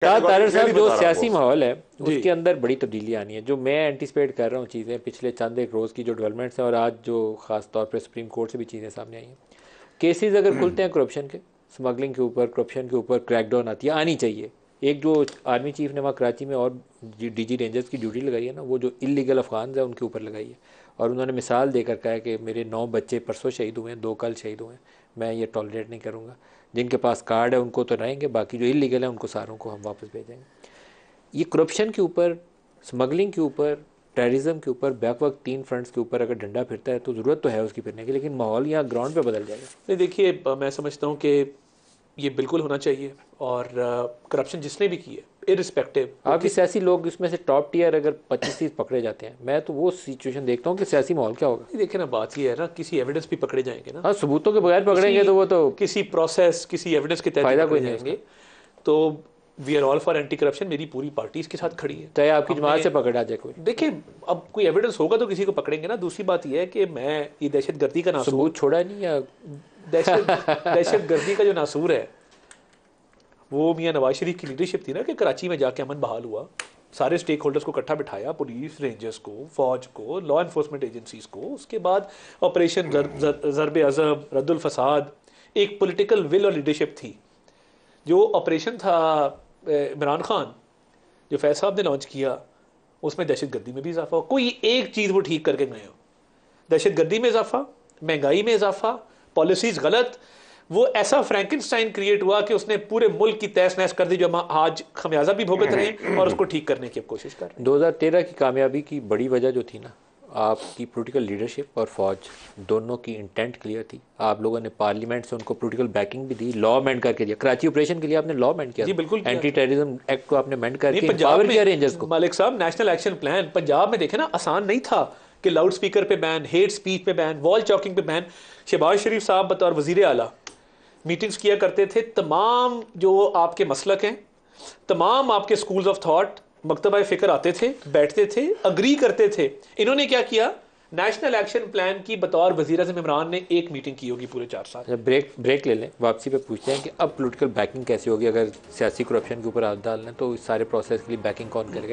तारर साहब, जो सियासी बॉस। माहौल है जी। उसके अंदर बड़ी तब्दीली आनी है। जो मैं एंटिसिपेट कर रहा हूँ चीज़ें पिछले चंद एक रोज़ की जो डेवलपमेंट्स हैं, और आज जो ख़ास तौर पर सुप्रीम कोर्ट से भी चीज़ें सामने आई हैं, केसेस अगर खुलते हैं करप्शन के, स्मगलिंग के ऊपर, करप्शन के ऊपर क्रैकडाउन आनी चाहिए। एक जो आर्मी चीफ ने वहाँ कराची में और डीजी रेंजर्स की ड्यूटी लगाई है ना, वो जो इलीगल अफगान है उनके ऊपर लगाई है, और उन्होंने मिसाल देकर कहा है कि मेरे 9 बच्चे परसों शहीद हुए हैं, 2 कल शहीद हुए हैं, मैं ये टॉलरेट नहीं करूँगा। जिनके पास कार्ड है उनको तो रहेंगे, बाकी जो इलीगल है उनको सारों को हम वापस भेजेंगे। ये करप्शन के ऊपर, स्मगलिंग के ऊपर, टेररिज्म के ऊपर, बैक वक्त 3 फ्रंट्स के ऊपर अगर डंडा फिरता है तो ज़रूरत तो है उसकी फिरने की, लेकिन माहौल यहाँ ग्राउंड पे बदल जाएगा। नहीं देखिए, मैं समझता हूँ कि ये बिल्कुल होना चाहिए, और करप्शन जिसने भी की है, इरिस्पेक्टिव वो आपकी किस। सियासी लोग इसमें से टॉप टियर अगर 25-30 पकड़े जाते हैं, मैं तो वो सिचुएशन देखता हूँ कि सियासी माहौल क्या होगा। नहीं देखिए ना, बात ये है ना, किसी एविडेंस भी पकड़े जाएंगे ना, हाँ, सबूतों के बगैर किसी पकड़ेंगे तो वो तो किसी प्रोसेस, किसी एविडेंस के तहत ही फ़ायदा पकड़े कोई नहीं उसका। जाएंगे। तो we are all for anti corruption, मेरी पूरी पार्टी इसके साथ खड़ी है। चाहे आपकी जमात से हमने पकड़ा जाए कोई, देखिए, अब कोई एविडेंस होगा तो किसी को पकड़ेंगे ना। दूसरी बात यह है कि मैं ये दहशतगर्दी का नासूर, सबूत छोड़ा नहीं या दहशतगर्दी का जो नासूर है, वो मियाँ नवाज शरीफ की लीडरशिप थी ना, कि कराची में जाके अमन बहाल हुआ, सारे स्टेक होल्डर्स को इकट्ठा बिठाया, पुलिस, रेंजर्स को, फौज को, लॉ इन्फोर्समेंट एजेंसीज को। उसके बाद ऑपरेशन ज़रब अज़ब, रद्दुल फसाद, एक पॉलिटिकल विल और लीडरशिप थी। जो ऑपरेशन था इमरान खान, जो फैज साहब ने लॉन्च किया, उसमें दहशतगर्दी में भी इजाफा हो, कोई एक चीज़ वो ठीक करके गए हो। दहशतगर्दी में इजाफा, महंगाई में इजाफा, पॉलिसीज़ गलत। वो ऐसा फ्रैंकेनस्टाइन क्रिएट हुआ कि उसने पूरे मुल्क की तहस नहस कर दी, जो हम आज खमियाजा भी भुगत रहे हैं और उसको ठीक करने की अब कोशिश कर रहे हैं। 2013 की कामयाबी की बड़ी वजह जो थी ना, आपकी पॉलिटिकल लीडरशिप और फौज दोनों की इंटेंट क्लियर थी। आप लोगों ने पार्लियामेंट से उनको पॉलिटिकल बैकिंग भी दी, लॉ अमेंड करके दिया। कराची ऑपरेशन के लिए आपने लॉ अमेंड किया जी बिल्कुल था, किया एंटी था। टेररिज्म एक्ट को आपने अमेंड नहीं, करके पंजाब एम्पावर किया रेंजर्स में को। मालिक साहब, नेशनल एक्शन प्लान पंजाब में देखे ना, आसान नहीं था कि लाउड स्पीकर पे बैन, हेट स्पीच पे बैन, वॉल चॉकिंग पे बैन। शहबाज शरीफ साहब बतौर वजीर आला मीटिंग्स किया करते थे। तमाम जो आपके मसलक हैं, तमाम आपके स्कूल्स ऑफ थॉट, मकतबा फ़िक्र आते थे, बैठते थे, अग्री करते थे। इन्होंने क्या किया, नेशनल एक्शन प्लान की बतौर वज़ीर आज़म इमरान ने एक मीटिंग की होगी पूरे 4 साल। ब्रेक ले लें, वापसी पे पूछते हैं कि अब पॉलिटिकल बैकिंग कैसी होगी। अगर सियासी करप्शन के ऊपर हाथ डालना है तो इस सारे प्रोसेस के लिए बैकिंग कौन करेगा।